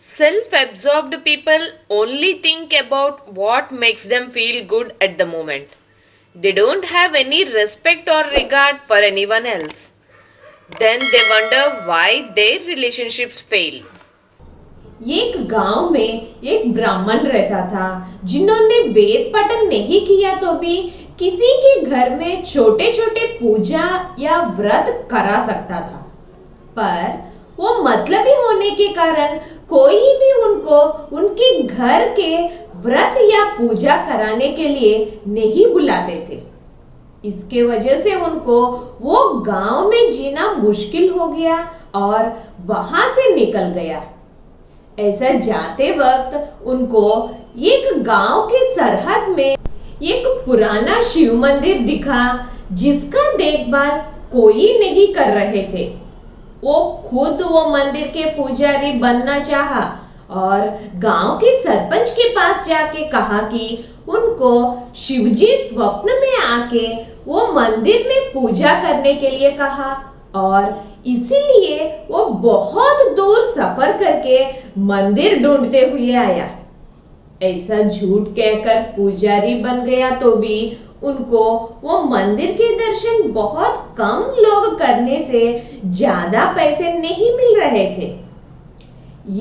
Self absorbed people only think about what makes them feel good at the moment. They don't have any respect or regard for anyone else. Then they wonder why their relationships fail. एक गांव में एक ब्राह्मण रहता था जिन्होंने वेद पठन नहीं किया तो भी किसी के घर में छोटे छोटे पूजा या व्रत करा सकता था। पर वो मतलबी होने के कारण कोई भी उनको उनके घर के व्रत या पूजा कराने के लिए नहीं बुलाते थे। इसके वजह से उनको वो गांव में जीना मुश्किल हो गया और वहां से निकल गया। ऐसा जाते वक्त उनको एक गांव के सरहद में एक पुराना शिव मंदिर दिखा जिसका देखभाल कोई नहीं कर रहे थे। वो खुद वो मंदिर के पुजारी बनना चाहा और गांव के सरपंच के पास जाके कहा कि उनको शिवजी स्वप्न में आके वो मंदिर में पूजा करने के लिए कहा और इसीलिए वो बहुत दूर सफर करके मंदिर ढूंढते हुए आया। ऐसा झूठ कहकर पुजारी बन गया तो भी उनको वो मंदिर के दर्शन बहुत कम लोग करने से ज्यादा पैसे नहीं मिल रहे थे।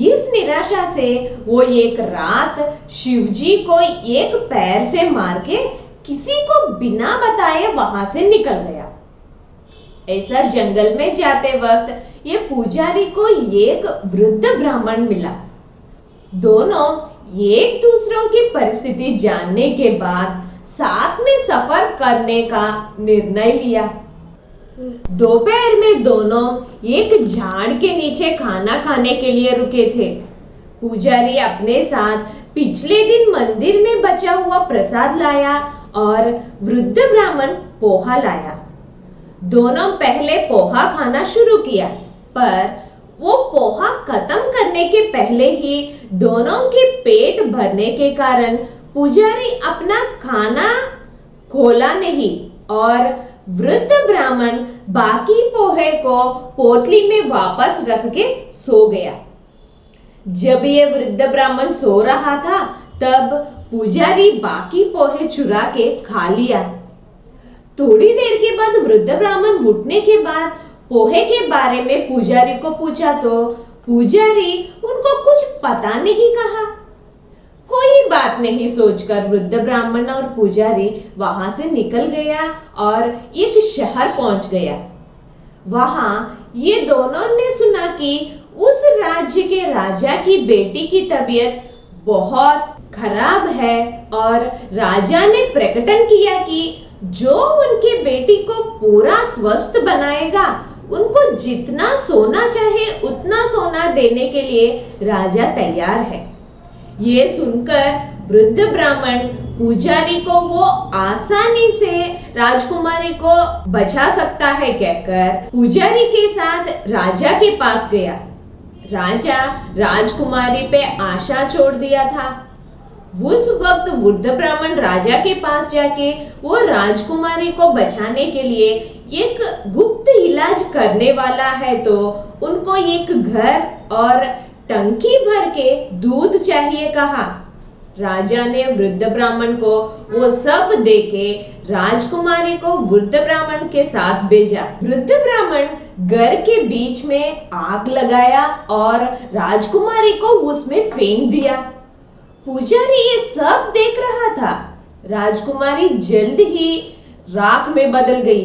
इस निराशा से वो एक रात शिवजी को एक पैर से मार के किसी को बिना बताए वहां से निकल गया। ऐसा जंगल में जाते वक्त ये पुजारी को एक वृद्ध ब्राह्मण मिला। दोनों एक दूसरों की परिस्थिति जानने के बाद साथ में सफर करने का निर्णय लिया। दोपहर में दोनों एक झाड़ के नीचे खाना खाने के लिए रुके थे। पुजारी अपने साथ पिछले दिन मंदिर में बचा हुआ प्रसाद लाया और वृद्ध ब्राह्मण पोहा लाया। दोनों पहले पोहा खाना शुरू किया, पर वो पोहा खत्म करने के पहले ही दोनों के पेट भरने के कारण पुजारी अपना खाना खोला नहीं और वृद्ध ब्राह्मण बाकी पोहे को पोटली में वापस रख के सो गया। जब ये वृद्ध ब्राह्मण सो रहा था तब पुजारी बाकी पोहे चुरा के खा लिया। थोड़ी देर के बाद वृद्ध ब्राह्मण उठने के बाद पोहे के बारे में पुजारी को पूछा तो पुजारी उनको कुछ पता नहीं कहा। कोई बात नहीं सोचकर वृद्ध ब्राह्मण और पुजारी वहां से निकल गया और एक शहर पहुंच गया। वहां ये दोनों ने सुना कि उस राज्य के राजा की बेटी की तबीयत बहुत खराब है और राजा ने प्रकटन किया कि जो उनके बेटी को पूरा स्वस्थ बनाएगा उनको जितना सोना चाहे उतना सोना देने के लिए राजा तैयार है। ये सुनकर वृद्ध ब्राह्मण पुजारी को वो आसानी से राजकुमारी को बचा सकता है कहकर पुजारी के साथ राजा के पास गया। राजा राजकुमारी पे आशा छोड़ दिया था। उस वक्त वृद्ध ब्राह्मण राजा के पास जाके वो राजकुमारी को बचाने के लिए एक गुप्त इलाज करने वाला है तो उनको एक घर और टंकी भर के दूध चाहिए कहा। राजा ने वृद्ध ब्राह्मण को वो सब देके राजकुमारी को वृद्ध ब्राह्मण के साथ भेजा। वृद्ध ब्राह्मण घर के बीच में आग लगाया और राजकुमारी को उसमें फेंक दिया। पुजारी ये सब देख रहा था। राजकुमारी जल्द ही राख में बदल गई।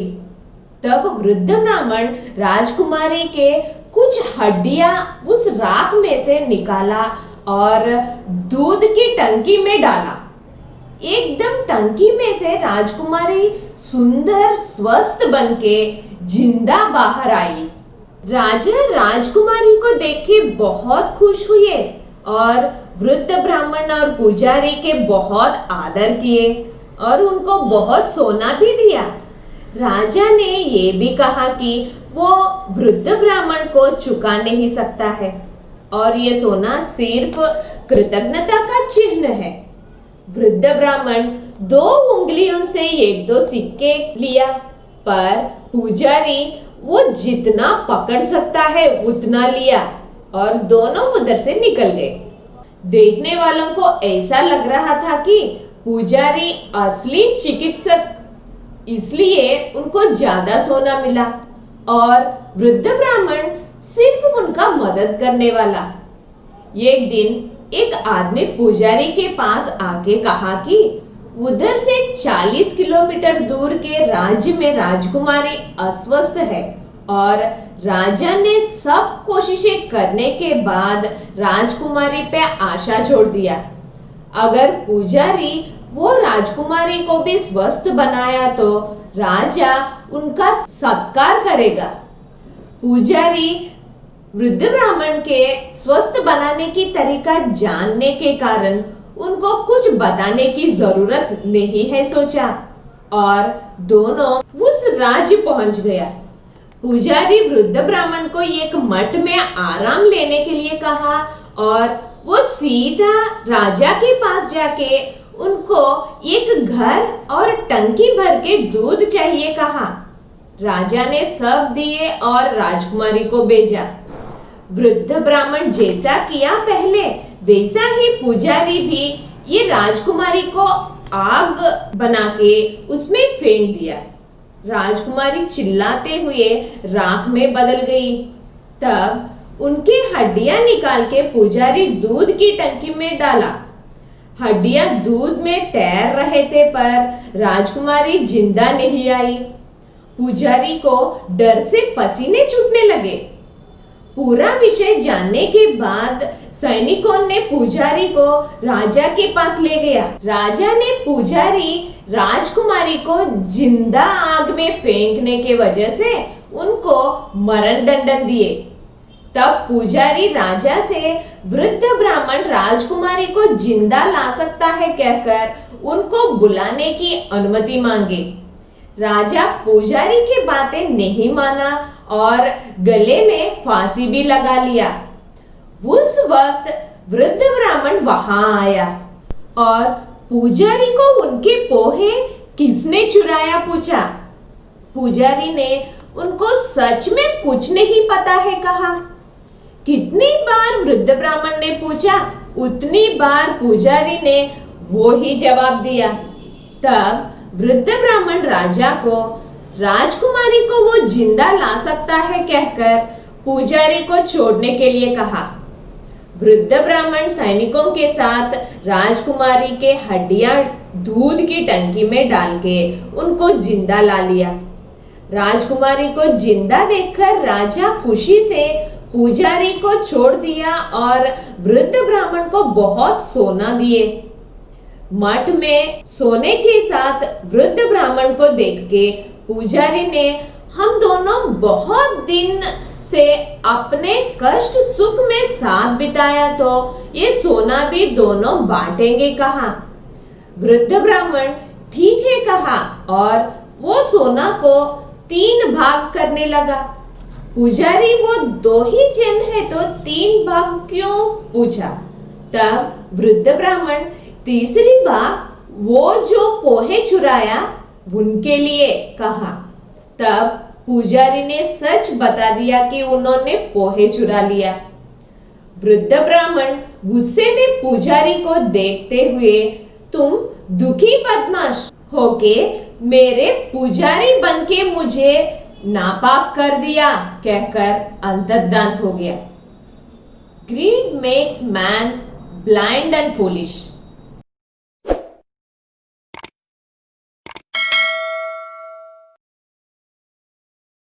तब वृद्ध ब्राह्मण राजकुमारी के कुछ हड्डियां उस राख में से निकाला और दूध की टंकी में डाला। एकदम टंकी में से राजकुमारी सुंदर स्वस्थ बनके जिंदा बाहर आई। राजा राजकुमारी को देख के बहुत खुश हुए और वृद्ध ब्राह्मण और पुजारी के बहुत आदर किए और उनको बहुत सोना भी दिया। राजा ने ये भी कहा कि वो वृद्ध ब्राह्मण को चुका नहीं सकता है और ये सोना सिर्फ कृतज्ञता का चिन्ह है। वृद्ध ब्राह्मण 2 उंगलियों से 1-2 सिक्के लिया, पर पुजारी वो जितना पकड़ सकता है उतना लिया। और दोनों उधर से निकल गए। देखने वालों को ऐसा लग रहा था कि पुजारी असली चिकित्सक, इसलिए उनको ज्यादा सोना मिला और वृद्ध ब्राह्मण सिर्फ उनका मदद करने वाला। एक दिन एक आदमी पुजारी के पास आके कहा कि उधर से 40 किलोमीटर दूर के राज्य में राजकुमारी अस्वस्थ है और राजा ने सब कोशिशें करने के बाद राजकुमारी पे आशा छोड़ दिया। अगर पुजारी वो राजकुमारी को भी स्वस्थ बनाया तो राजा उनका सत्कार करेगा। पुजारी वृद्ध ब्राह्मण के स्वस्थ बनाने की तरीका जानने के कारण उनको कुछ बताने की जरूरत नहीं है सोचा और दोनों उस राज्य पहुंच गया। पुजारी वृद्ध ब्राह्मण को एक मठ में आराम लेने के लिए कहा और वो सीधा राजा के पास जाके उनको एक घर और टंकी भर के दूध चाहिए कहा। राजा ने सब दिए और राजकुमारी को भेजा। वृद्ध ब्राह्मण जैसा किया पहले वैसा ही पुजारी भी ये राजकुमारी को आग बना के उसमें फेंक दिया। राजकुमारी चिल्लाते हुए राख में बदल गई। तब उनकी हड्डियां निकाल के पुजारी दूध की टंकी में डाला। हड्डियां दूध में तैर रहे थे पर राजकुमारी जिंदा नहीं आई। पुजारी को डर से पसीने छूटने लगे। पूरा विषय जानने के बाद सैनिकों ने पुजारी को राजा के पास ले गया। राजा ने पुजारी राजकुमारी को जिंदा आग में फेंकने के वजह से उनको मरण दंडन दिए। तब पुजारी राजा से वृद्ध ब्राह्मण राजकुमारी को जिंदा ला सकता है कहकर उनको बुलाने की अनुमति मांगे। राजा पुजारी की बातें नहीं माना और गले में फांसी भी लगा लिया। उस वक्त वृद्ध ब्राह्मण वहां आया और पुजारी को उनके पोहे किसने चुराया पूछा। पुजारी ने उनको सच में कुछ नहीं पता है कहा। कितनी बार वृद्ध ब्राह्मण ने पूछा उतनी बार पुजारी ने वो ही जवाब दिया। तब वृद्ध ब्राह्मण राजा को राजकुमारी को वो जिंदा ला सकता है कहकर पुजारी को छोड़ने के लिए कहा। वृद्ध ब्राह्मण सैनिकों के साथ राजकुमारी के हड्डियां दूध की टंकी में डाल के उनको जिंदा ला लिया। राजकुमारी को जिंदा देखकर राजा खुशी से पुजारी को छोड़ दिया और वृद्ध ब्राह्मण को बहुत सोना दिए। मठ में सोने के साथ वृद्ध ब्राह्मण को देख के पुजारी ने हम दोनों बहुत दिन से अपने कष्ट सुख में साथ बिताया तो ये सोना भी दोनों बांटेंगे कहा। वृद्ध ब्राह्मण ठीक है कहा और वो सोना को 3 भाग करने लगा। पुजारी वो 2 ही जन है तो 3 भाग क्यों पूछा। तब वृद्ध ब्राह्मण तीसरी बार वो जो पोहे चुराया उनके लिए कहा। तब पुजारी ने सच बता दिया कि उन्होंने पोहे चुरा लिया। वृद्ध ब्राह्मण गुस्से में पुजारी को देखते हुए तुम दुखी बदमाश होके मेरे पुजारी बनके मुझे नापाक कर दिया कहकर अंतर्धान हो गया। Greed makes man blind and foolish.